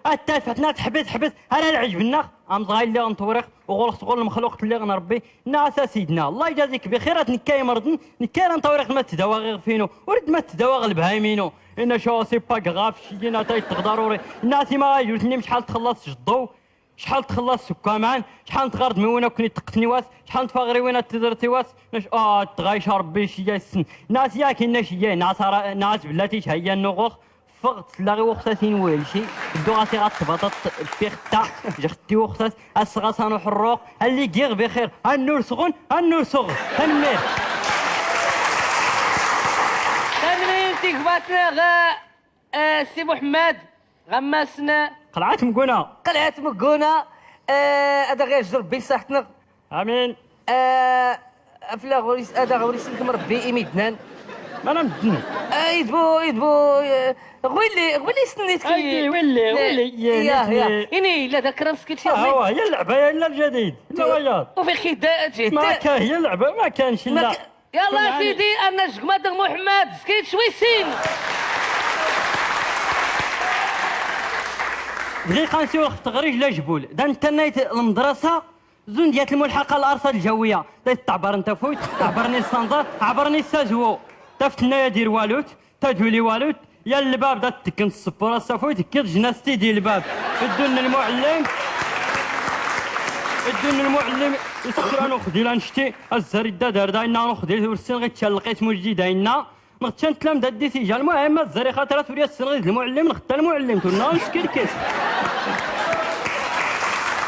التالفتنا تحبس انا العجبنا ام صغير اللي غنطورق وغلق تقول المخلوق اللي غنربي الناس سيدنا الله يجازيك بخير نكاي مرضن نكاي نطورق ما تداوى غير فينو ورد ما تداوى غير بهايمينو ان شو سي با غاف شينا تقدروا الناس ما يجوزني شحال تخلص الضو شحال تخلص سكامان شحال تغرد من وين كنت تقتني واس شحال تفاغري وين تدرتي واس تغايش ربي شي السن ناس يا كاين شي ناس بلاتي هيا النغوخ فقط لاغي وقتاتين والشي الدوغاتي غتبطط بيختا جختي وقتات الصغاصان وحروق اللي كيغ بخير النور سغون النور سغ تنمير تنمير تيكباتنا غا سي محمد غماسنا قلعات مقونة هذا غير جرب بي صحتنا امين افلا غوريس هذا غوريس لكم ربي ايميدنان ما انا مدني يدبو غولي سنيت اي ولي يا اني لا ذاك راسك شي هو هي اللعبه يا الا الجديد لا وياض وفي خداء جيت ما كان هي اللعبه ما كانش لا يلا سيدي انا جماد محمد سكيت شويسين دقيقه نسيو التغريج لا جبول دا انت نايت المدرسه زون ديال الملحقه الارصاد الجويه تعبر انت فوت تعبرني الصندار عبرني السازو تفتنا يا دير والوت تدولي والوت يا الباب دا تكن السبوره صافوت كير جناستي ديال الباب ادون المعلم يسكرانو خدي لانشتي الزريد دار داينا نخدي ورسين غير تشلقيت موجي داينا مغتشان تلام دادي سيجا المهم الزري خاطرات وريا السنغيز المعلم نختا المعلم تولنا نشكي كيس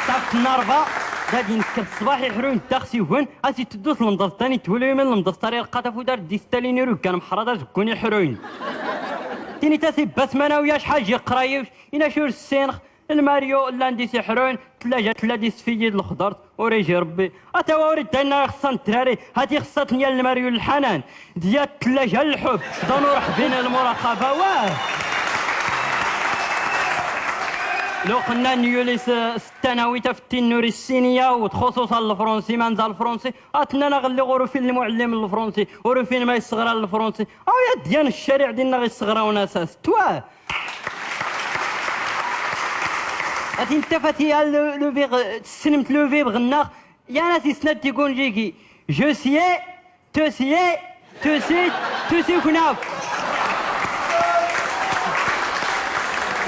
تاف النرفه غادي نكر الصباح يحرون الداخسي وين اسي تدوس المنضر ثاني تولي من المنضر طريق القطف ودار دي ستالينيرو كان محرضه تكون يحرون تيني تاسي بسمانه ويا شحال جي قرايوش انا شور السينخ الماريو لاندي سحرون تلا دي سفيد الخضر وريجي ربي اتوا وريد داينا خصنا الدراري هاتي خصاتني الماريو الحنان ديال الثلاجه الحب ضنور بين المراقبه واه لو قلنا نيوليس الثانوي تفتي النوري الصينيه وخصوصا الفرنسي ما نزال الفرنسي اتنا نغلي غرفين المعلم الفرنسي غرفين ما يصغر الفرنسي او يا ديان الشارع ديالنا غير صغراونا اساس تواه هاتي انت فاتي لو فيغ سلمت لو فيغ غناخ يا ناس يسند تيكون جيكي جو سي تو سي تو سي كناف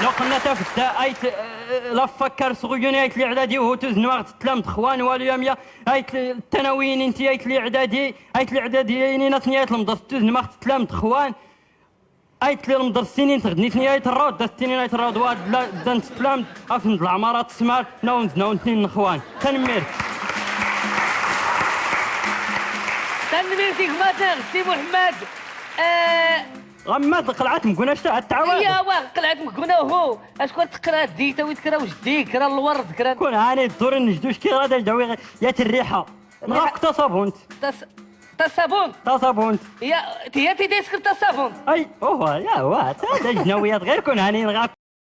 لو قلنا تفتا ايت لا فكر صغيوني ايت الاعدادي وهو تزنواغ تتلام تخوان واليوم ايت التناوين انت ايت الاعدادي ايت الاعداديين ناس المدرس تزنواغ تتلام تخوان ايت المدرسين تغدني ثنيايت الرود دستيني نايت الرود واد لا دان تتلام افند العمارات السمار ناون اثنين اخوان تنمير فيك ماتر سي محمد غمات قلعت مكونه شتا التعاون يا واه قلعت مكونه وهو اشكون تقرا ديتا ويتكرا وجدي كرا الورد كرا كون هاني الدور نجدوش كي غادا داوي يا الريحه نغاق تصابونت تصابونت يا تي ديسك تصابون اي هو يا واه هذا جنويات غير كون هاني نغاق